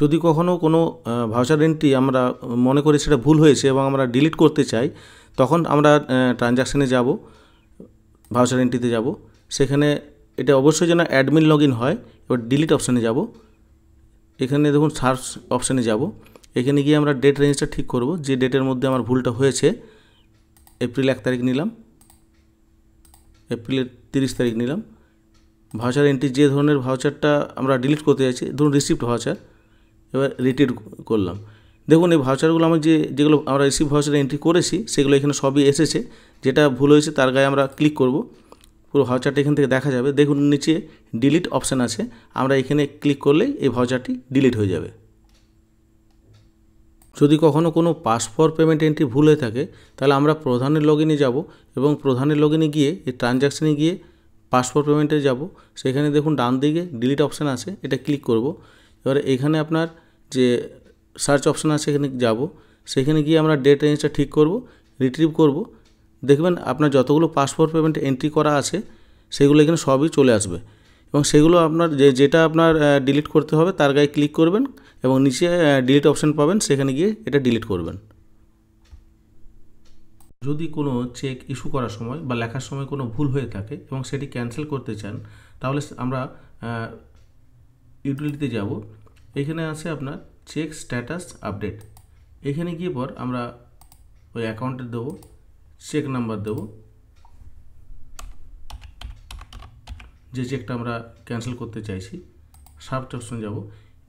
যদি কখনো কোনো ভাউচার এন্ট্রি আমরা মনে করি সেটা ভুল হয়েছে এবং আমরা ডিলিট করতে চাই, তখন আমরা ট্রানজ্যাকশানে যাব, ভাউচার এন্ট্রিতে যাব, সেখানে এটা অবশ্যই যেন অ্যাডমিন লগ ইন হয়। এবার ডিলিট অপশানে যাব, এখানে দেখুন সার্চ অপশানে যাব, এখানে গিয়ে আমরা ডেট রেঞ্জটা ঠিক করব, যে ডেটের মধ্যে আমার ভুলটা হয়েছে। এপ্রিল 1 তারিখ নিলাম, এপ্রিলের 30 তারিখ নিলাম। ভাউচার এন্ট্রি যে ধরনের ভাউচারটা আমরা ডিলিট করতে চাইছি, ধরুন রিসিপ্ট ভাউচার, এবার রিটিড করলাম। দেখুন এই ভাউচারগুলো আমি যেগুলো আমরা রিসিপ্ট ভাউচারে এন্ট্রি করেছি সেগুলো এখানে সবই এসেছে। যেটা ভুল হয়েছে তার গায়ে আমরা ক্লিক করব, পুরো ভাউচারটা এখান থেকে দেখা যাবে। দেখুন নিচে ডিলিট অপশান আছে, আমরা এখানে ক্লিক করলেই এই ভাউচারটি ডিলিট হয়ে যাবে। যদি কখনো কোনো পাস ফর পেমেন্ট এন্ট্রি ভুল হয়ে থাকে, তাহলে আমরা প্রধানের লগ ইনে যাব এবং প্রধানের লগ ইনে গিয়ে এই ট্রানজ্যাকশানে গিয়ে পাস ফর পেমেন্টে যাব। সেখানে দেখুন ডান দিকে ডিলিট অপশান আছে, এটা ক্লিক করব। এবারে এখানে আপনার যে সার্চ অপশান আছে এখানে যাব, সেখানে গিয়ে আমরা ডেট রেঞ্জটা ঠিক করব, রিট্রিভ করব। দেখবেন আপনার যতগুলো পাস ফর পেমেন্ট এন্ট্রি করা আছে সেগুলো এখানে সবই চলে আসবে এবং সেগুলো আপনার যেটা আপনার ডিলিট করতে হবে তার গায়ে ক্লিক করবেন এবং নিচে ডিলিট অপশান পাবেন, সেখানে গিয়ে এটা ডিলিট করবেন। যদি কোনো চেক ইস্যু করার সময় বা লেখার সময় কোনো ভুল হয়ে থাকে এবং সেটি ক্যান্সেল করতে চান, তাহলে আমরা ইউটিলিটিতে যাব। এখানে আছে আপনার চেক স্ট্যাটাস আপডেট। এখানে গিয়ে পর আমরা ওই অ্যাকাউন্টে দেবো, চেক নাম্বার দেব, যে চেকটা আমরা ক্যান্সেল করতে চাইছি। সাবট অপশন যাব।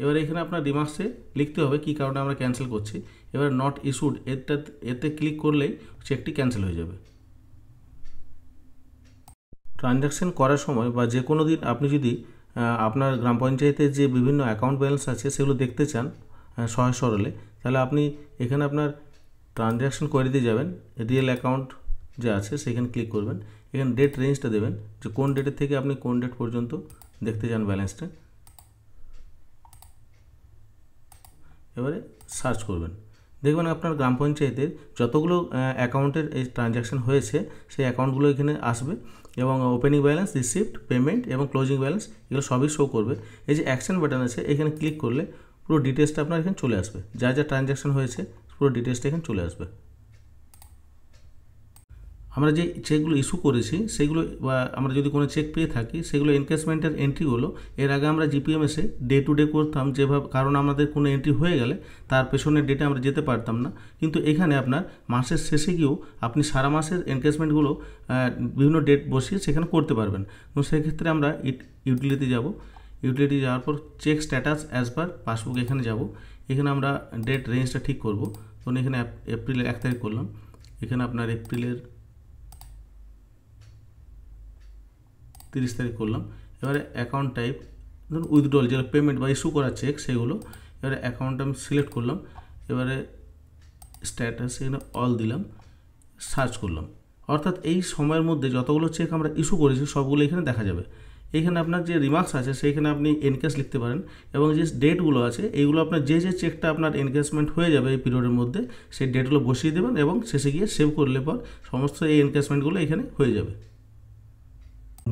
এবার এখানে আপনার রিমার্কসে লিখতে হবে কী কারণে আমরা ক্যান্সেল করছি। এবার নট ইস্যুড এতে ক্লিক করলেই চেকটি ক্যান্সেল হয়ে যাবে। ট্রানজ্যাকশন করার সময় বা যে কোনো দিন আপনি যদি আপনার গ্রাম পঞ্চায়েতের যে বিভিন্ন অ্যাকাউন্ট ব্যালেন্স আছে সেগুলো দেখতে চান সহজ সরলে, তাহলে আপনি এখানে আপনার ট্রানজ্যাকশন কোয়েরিতে যাবেন, রিয়েল অ্যাকাউন্ট যে আছে সেখানে ক্লিক করবেন। এখানে ডেট রেঞ্জটা দেবেন, যে কোন ডেটের থেকে আপনি কোন ডেট পর্যন্ত দেখতে চান ব্যালেন্সটা। এবারে সার্চ করবেন, দেখবেন আপনার গ্রাম পঞ্চায়েতের যতগুলো অ্যাকাউন্টের এই ট্রানজ্যাকশন হয়েছে সেই অ্যাকাউন্টগুলো এখানে আসবে এবং ওপেনিং ব্যালেন্স, রিসিপ্ট, পেমেন্ট এবং ক্লোজিং ব্যালেন্স এগুলো সবই শো করবে। এই যে অ্যাকশন বাটন আছে এখানে ক্লিক করলে পুরো ডিটেলসটা আপনার এখানে চলে আসবে, যা যা ট্রানজ্যাকশন হয়েছে পুরো ডিটেলসটা এখানে চলে আসবে। আমরা যে চেকগুলো ইস্যু করেছি সেগুলো বা আমরা যদি কোনো চেক পেয়ে থাকি সেগুলো এনকেসমেন্টের এন্ট্রিগুলো এর আগে আমরা জিপিএমএসে ডে টু ডে করতাম যেভাবে, কারণ আমাদের কোনো এন্ট্রি হয়ে গেলে তার পেছনের ডেটে আমরা যেতে পারতাম না। কিন্তু এখানে আপনার মাসের শেষে গিয়েও আপনি সারা মাসের এনকেসমেন্টগুলো বিভিন্ন ডেট বসিয়ে সেখানে করতে পারবেন। এবং সেক্ষেত্রে আমরা ইউটিলিটি যাব, ইউটিলিটি যাওয়ার পর check status as per passbook এখানে যাব। এখানে আমরা ডেট রেঞ্জটা ঠিক করব, তখন এখানে এপ্রিলের 1 তারিখ করলাম, এখানে আপনার এপ্রিলের 30 তারিখ করলাম। এবারে অ্যাকাউন্ট টাইপ ধরুন উইথড্রল, যেগুলো পেমেন্ট বা ইস্যু করা চেক সেগুলো। এবারে অ্যাকাউন্ট আমি সিলেক্ট করলাম, এবারে স্ট্যাটাস এখানে অল দিলাম, সার্চ করলাম। অর্থাৎ এই সময়ের মধ্যে যতগুলো চেক আমরা ইস্যু করেছি সবগুলো এখানে দেখা যাবে। এইখানে আপনার যে রিমার্কস আছে সেইখানে আপনি এনকেস লিখতে পারেন এবং যে ডেটগুলো আছে এইগুলো আপনার যে চেকটা আপনার এনকেসমেন্ট হয়ে যাবে এই পিরিয়ডের মধ্যে সেই ডেটগুলো বসিয়ে দেবেন এবং শেষে গিয়ে সেভ করলে পর সমস্ত এই এনকেসমেন্টগুলো এখানে হয়ে যাবে।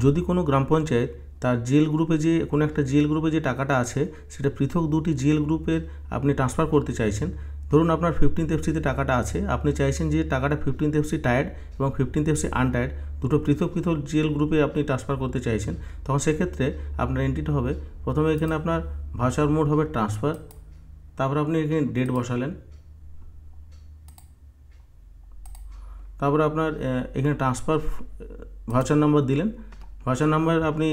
যদি কোনো গ্রাম পঞ্চায়েত তার জিএল গ্রুপে যে কোনো একটা জিএল গ্রুপে যে টাকাটা আছে সেটা পৃথক দুটি জিএল গ্রুপের আপনি ট্রান্সফার করতে চাইছেন, ধরুন আপনার 15th এফসিতে টাকাটা আছে, আপনি চাইছেন যে টাকাটা 15th এফসি টায়ার্ড এবং 15th এফসি আনটায়ার্ড দুটো পৃথক পৃথক জিএল গ্রুপে আপনি ট্রান্সফার করতে চাইছেন, তখন সেক্ষেত্রে আপনার এন্ট্রিটা হবে প্রথমে এখানে আপনার ভাউচার মোড হবে ট্রান্সফার, তারপর আপনি এখানে ডেট বসালেন, তারপরে আপনার এখানে ট্রান্সফার ভাউচার নাম্বার দিলেন, ভাউচার নাম্বার আপনি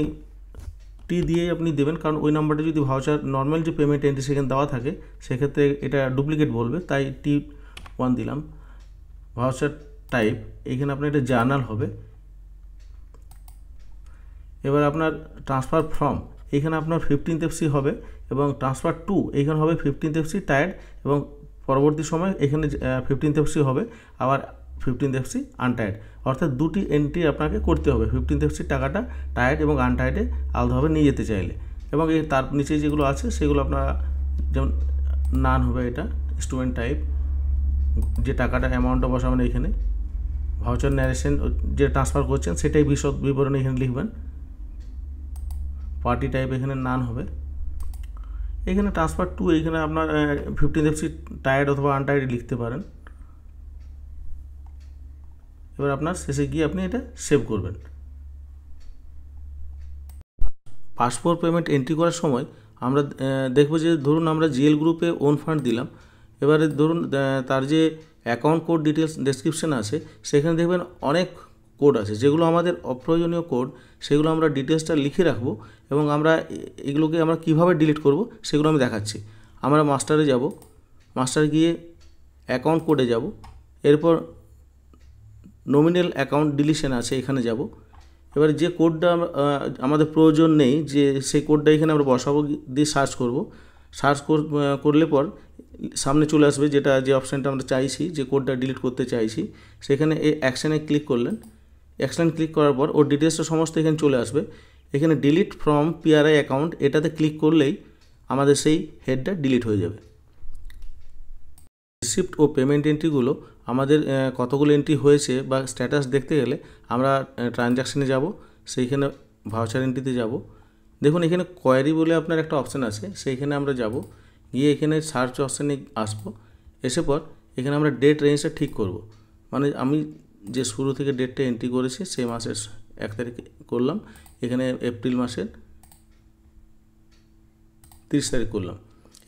টি দিয়ে আপনি দেবেন, কারণ ওই নাম্বারটা যদি ভাউচার নর্মাল যে পেমেন্ট এন্ট্রি সেখানে দেওয়া থাকে সেক্ষেত্রে এটা ডুপ্লিকেট বলবে, তাই T1 দিলাম। ভাউচার টাইপ এইখানে আপনার এটা জার্নাল হবে। এবার আপনার ট্রান্সফার ফ্রম এইখানে আপনার 15th এফসি হবে এবং ট্রান্সফার টু এইখানে হবে 15th এফসি টায়ার্ড এবং পরবর্তী সময় এখানে 15th এফসি হবে আবার 15th এফসি আনটায়ার্ড, অর্থাৎ দুটি এন্ট্রি আপনাকে করতে হবে 15th এফসির টাকাটা টায়ার্ড এবং আনটায়ার্ডে আলাদাভাবে নিয়ে যেতে চাইলে। এবং এই তার নিচে যেগুলো আছে সেগুলো আপনারা যেমন নান হবে, এটা স্টুডেন্ট টাইপ যে টাকাটা অ্যামাউন্টটা বসাবেন এখানে, ভাউচার ন্যারেশন যে ট্রান্সফার করছেন সেটাই বিশদ বিবরণ এখানে লিখবেন, পার্টি টাইপ এখানে নান হবে। এখানে ট্রান্সফার টু, এইখানে আপনার 15 FC টায়ার্ড অথবা আনটায়ার্ড লিখতে পারেন। এবার আপনার শেষে গিয়ে আপনি এটা সেভ করবেন। পাসপোর্ট পেমেন্ট এন্ট্রি করার সময় আমরা দেখব যে ধরুন আমরা জিএল গ্রুপে ওন ফান্ড দিলাম, এবারে ধরুন তার যে অ্যাকাউন্ট কোড ডিটেলস ডেসক্রিপশন আছে সেখানে দেখবেন অনেক কোড আছে, যেগুলো আমাদের অপ্রয়োজনীয় কোড, সেগুলো আমরা ডিটেলসটা লিখে রাখবো এবং আমরা এগুলোকে আমরা কীভাবে ডিলিট করব সেগুলো আমি দেখাচ্ছি। আমরা মাস্টারে যাব, মাস্টারে গিয়ে অ্যাকাউন্ট কোডে যাব, এরপর নমিনাল অ্যাকাউন্ট ডিলিশন আছে এখানে যাব। এবার যে কোডটা আমাদের প্রয়োজন নেই, যে সেই কোডটা এখানে আমরা বসাবো, দিয়ে সার্চ করব। সার্চ করলে পর সামনে চলে আসবে যেটা যে অপশানটা আমরা চাইছি, যে কোডটা ডিলিট করতে চাইছি, সেখানে এই অ্যাকশানে ক্লিক করলেন। অ্যাকশান ক্লিক করার পর ওর ডিটেলসটা সমস্ত এখানে চলে আসবে। এখানে ডিলিট ফ্রম পিআরআই অ্যাকাউন্ট, এটাতে ক্লিক করলেই আমাদের সেই হেডটা ডিলিট হয়ে যাবে। রিসিপ্ট ও পেমেন্ট এন্ট্রিগুলো আমাদের কতগুলো এন্ট্রি হয়েছে বা স্ট্যাটাস দেখতে গেলে আমরা ট্রানজ্যাকশানে যাব, সেইখানে ভাউচার এন্ট্রিতে যাব। দেখুন এখানে কোয়ারি বলে আপনার একটা অপশান আছে, সেইখানে আমরা যাব, গিয়ে এখানে সার্চ অপশানে আসবো। এসে পর এখানে আমরা ডেট রেঞ্জটা ঠিক করব, মানে আমি যে শুরু থেকে ডেটটা এন্ট্রি করেছি সেই মাসের 1 তারিখে করলাম, এখানে এপ্রিল মাসের 30 তারিখ করলাম।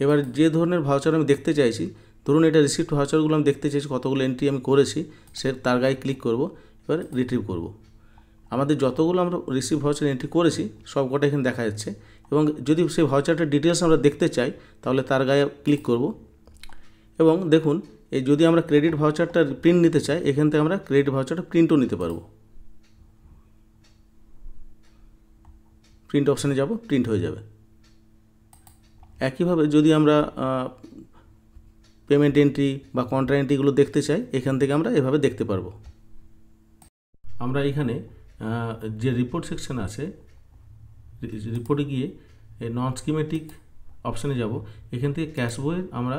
এবার যে ধরনের ভাউচার আমি দেখতে চাইছি, ধরুন এটা রিসিপ্ট ভাউচারগুলো আমি দেখতে চাইছি কতগুলো এন্ট্রি আমি করেছি, তার গায়ে ক্লিক করব, এবার রিট্রিভ করব। আমাদের যতগুলো আমরা রিসিপ্ট ভাউচার এন্ট্রি করেছি সব কটা এখানে দেখা যাচ্ছে। এবং যদি সেই ভাউচারটার ডিটেলস আমরা দেখতে চাই তাহলে তার গায়ে ক্লিক করব। এবং দেখুন এই যদি আমরা ক্রেডিট ভাউচারটা প্রিন্ট নিতে চাই, এখান থেকে আমরা ক্রেডিট ভাউচারটা প্রিন্টও নিতে পারবো। প্রিন্ট অপশানে যাব, প্রিন্ট হয়ে যাবে। একইভাবে যদি আমরা পেমেন্ট এন্ট্রি বা কন্ট্রা এন্ট্রিগুলো দেখতে চাই, এখান থেকে আমরা এভাবে দেখতে পারবো। আমরা এখানে যে রিপোর্ট সেকশন আছে, রিপোর্টে গিয়ে নন স্কিমেটিক অপশানে যাব, এখান থেকে ক্যাশ বইয়ের আমরা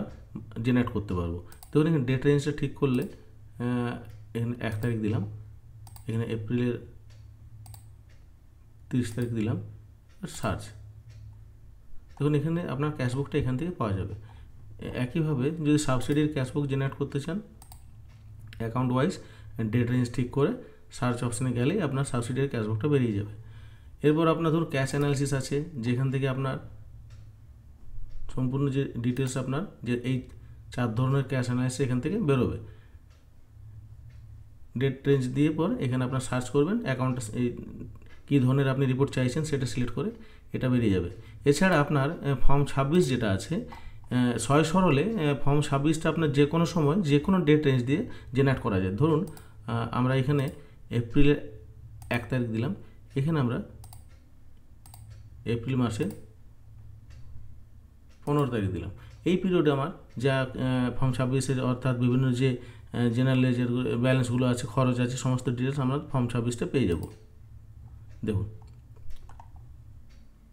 জেনারেট করতে পারবো। দেখুন এখানে ডেট রেঞ্জটা ঠিক করলে এখানে 1 তারিখ দিলাম, এখানে এপ্রিলের 30 তারিখ দিলাম, সার্চ। দেখুন এখানে আপনার ক্যাশবুকটা এখান থেকে পাওয়া যাবে। একইভাবে যদি সাবসিডির ক্যাশবুক জেনারেট করতে চান, অ্যাকাউন্ট ওয়াইজ ডেট রেঞ্জ ঠিক করে সার্চ অপশানে গেলেই আপনার সাবসিডির ক্যাশবুকটা বেরিয়ে যাবে। এরপর আপনার ধরুন ক্যাশ অ্যানালিসিস আছে, যেখান থেকে আপনার সম্পূর্ণ যে ডিটেলস আপনার যে এই 4 ধরনের ক্যাশ অ্যানালিসিস এখান থেকে বেরোবে। ডেট রেঞ্জ দিয়ে পর এখানে আপনার সার্চ করবেন, অ্যাকাউন্ট কী ধরনের আপনি রিপোর্ট চাইছেন সেটা সিলেক্ট করে এটা বেরিয়ে যাবে। এছাড়া আপনার ফর্ম 26 যেটা আছে, সহজ সরলে ফর্ম 26টা আপনার যে কোনো সময় যে কোনো ডেট রেঞ্জ দিয়ে জেনারেট করা যায়। ধরুন আমরা এখানে এপ্রিলের 1 তারিখ দিলাম, এখানে আমরা এপ্রিল মাসে 15 তারিখ দিলাম। এই পিরিয়ডে আমার যা ফর্ম 26-এর অর্থাৎ বিভিন্ন যে জেনারেল লেজার ব্যালেন্সগুলো আছে, খরচ আছে, সমস্ত ডিটেলস আমরা ফর্ম 26টা পেয়ে যাব। দেখুন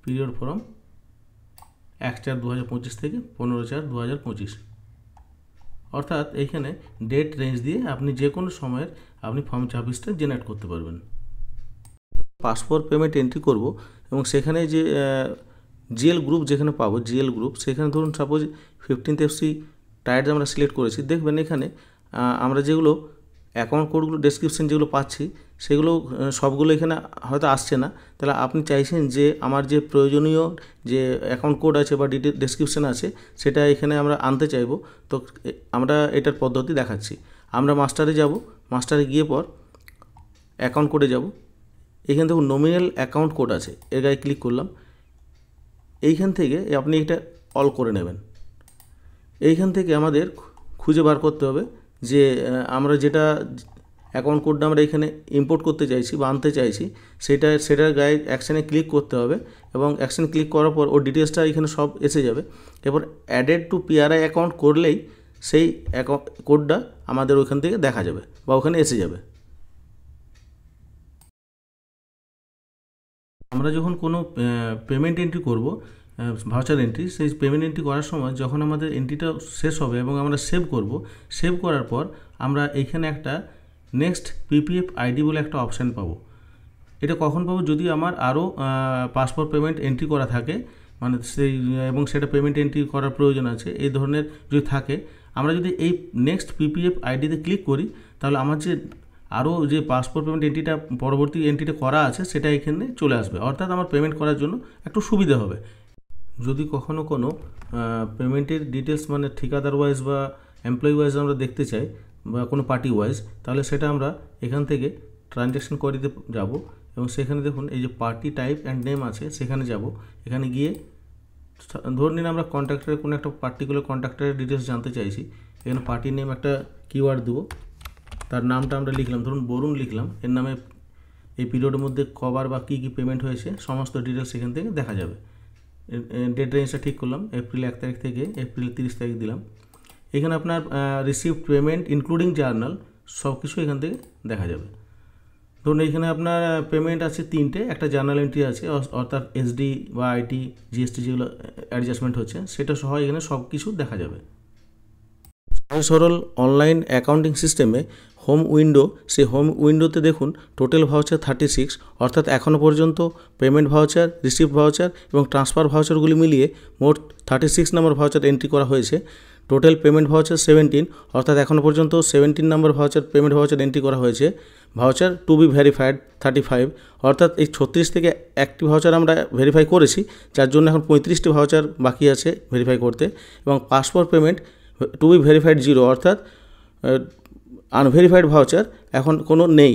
পিরিয়ড ফর্ম 1/4/2025 থেকে 15/4/2025, অর্থাৎ এইখানে ডেট রেঞ্জ দিয়ে আপনি যে কোনো সময়ের আপনি ফর্ম 26টা জেনারেট করতে পারবেন। পাসপোর্ট পেমেন্ট এন্ট্রি করব এবং সেখানে যে জিএল গ্রুপ যেখানে পাবো, জিএল গ্রুপ, সেখানে ধরুন সাপোজ 15 FC টায়ার্ড আমরা সিলেক্ট করেছি। দেখবেন এখানে আমরা যেগুলো অ্যাকাউন্ট কোডগুলো ডেসক্রিপশন যেগুলো পাচ্ছি সেগুলো সবগুলো এখানে হয়তো আসছে না। তাহলে আপনি চাইছেন যে আমার যে প্রয়োজনীয় যে অ্যাকাউন্ট কোড আছে বা ডেসক্রিপশন আছে সেটা এখানে আমরা আনতে চাইবো, তো আমরা এটার পদ্ধতি দেখাচ্ছি। আমরা মাস্টারে যাব, মাস্টারে গিয়ে পর অ্যাকাউন্ট কোডে যাব, এখান থেকে নমিনাল অ্যাকাউন্ট কোড আছে, এর গায়ে ক্লিক করলাম। এইখান থেকে আপনি এটা অল করে নেবেন। এইখান থেকে আমাদের খুঁজে বার করতে হবে যে আমরা যেটা অ্যাকাউন্ট কোডটা আমরা এখানে ইম্পোর্ট করতে চাইছি বা আনতে চাইছি, সেটার গায়ে অ্যাকশানে ক্লিক করতে হবে এবং অ্যাকশানে ক্লিক করার পর ওর ডিটেলসটা এখানে সব এসে যাবে। এরপর অ্যাডেড টু পিআরআই অ্যাকাউন্ট করলেই সেই অ্যাকাউন্ট কোডটা আমাদের ওইখান থেকে দেখা যাবে বা ওখানে এসে যাবে। আমরা যখন কোনো পেমেন্ট এন্ট্রি করব, ভাউচার এন্ট্রি, সেই পেমেন্ট এন্ট্রি করার সময় যখন আমাদের এন্ট্রিটা শেষ হবে এবং আমরা সেভ করব, সেভ করার পর আমরা এইখানে একটা নেক্সট পিপিএফ আইডি বলে একটা অপশান পাবো। এটা কখন পাবো? যদি আমার আরও পাসপোর্ট পেমেন্ট এন্ট্রি করা থাকে মানে সেই এবং সেটা পেমেন্ট এন্ট্রি করার প্রয়োজন আছে, এই ধরনের যদি থাকে, আমরা যদি এই নেক্সট পিপিএফ আইডিতে ক্লিক করি তাহলে আমার যে আরও যে পাসপোর্ট পেমেন্ট এন্ট্রিটা পরবর্তী এন্ট্রিটা করা আছে সেটা এখানে চলে আসবে, অর্থাৎ আমার পেমেন্ট করার জন্য একটু সুবিধা হবে। যদি কখনও কোনো পেমেন্টের ডিটেলস মানে ঠিকাদার ওয়াইজ বা এমপ্লয়ি ওয়াইজ আমরা দেখতে চাই বা কোনো পার্টি ওয়াইজ, তাহলে সেটা আমরা এখান থেকে ট্রানজ্যাকশন করিতে যাব এবং সেখানে দেখুন এই যে পার্টি টাইপ অ্যান্ড নেম আছে, সেখানে যাব। এখানে গিয়ে ধরে নিন আমরা কন্ট্রাক্টরের কোনো একটা পার্টিকুলার কন্ট্রাক্টরের ডিটেলস জানতে চাইছি, এখানে পার্টি নেম একটা কিওয়ার্ড দেবো, তার নামটা আমরা লিখলাম, ধরুন বরুণ লিখলাম, এর নামে এই পিরিয়ডের মধ্যে কবার বা কী কী পেমেন্ট হয়েছে সমস্ত ডিটেলস এখান থেকে দেখা যাবে। ডেট রেঞ্জটা ঠিক করলাম, এপ্রিল 1 তারিখ থেকে এপ্রিল 30 তারিখ দিলাম। এখানে আপনার রিসিভড পেমেন্ট ইনক্লুডিং জার্নাল সব কিছু এখান থেকে দেখা যাবে। ধরুন এইখানে আপনার পেমেন্ট আছে 3টে, একটা জার্নাল এন্ট্রি আছে, অর্থাৎ এসডি বা আইটি জিএসটি যেগুলো অ্যাডজাস্টমেন্ট হচ্ছে সেটা সহ এখানে সব কিছু দেখা যাবে। সহজ সরল অনলাইন অ্যাকাউন্টিং সিস্টেমে হোম উইন্ডো, সেই হোম উইন্ডোতে দেখুন টোটাল ভাউচার 36, অর্থাৎ এখনও পর্যন্ত পেমেন্ট ভাউচার, রিসিভ ভাউচার এবং ট্রান্সফার ভাউচারগুলি মিলিয়ে মোট 36 নম্বর ভাউচার এন্ট্রি করা হয়েছে। টোটাল পেমেন্ট ভাউচার 17, অর্থাৎ এখনও পর্যন্ত 17 নম্বর ভাউচার পেমেন্ট ভাউচার এন্ট্রি করা হয়েছে। ভাউচার টু বি ভেরিফাইড 35, অর্থাৎ এই 36 থেকে একটি ভাউচার আমরা ভেরিফাই করেছি, যার জন্য এখন 35টি ভাউচার বাকি আছে ভেরিফাই করতে। এবং passport payment to be verified 0, অর্থাৎ আনভেরিফাইড ভাউচার এখন কোনো নেই।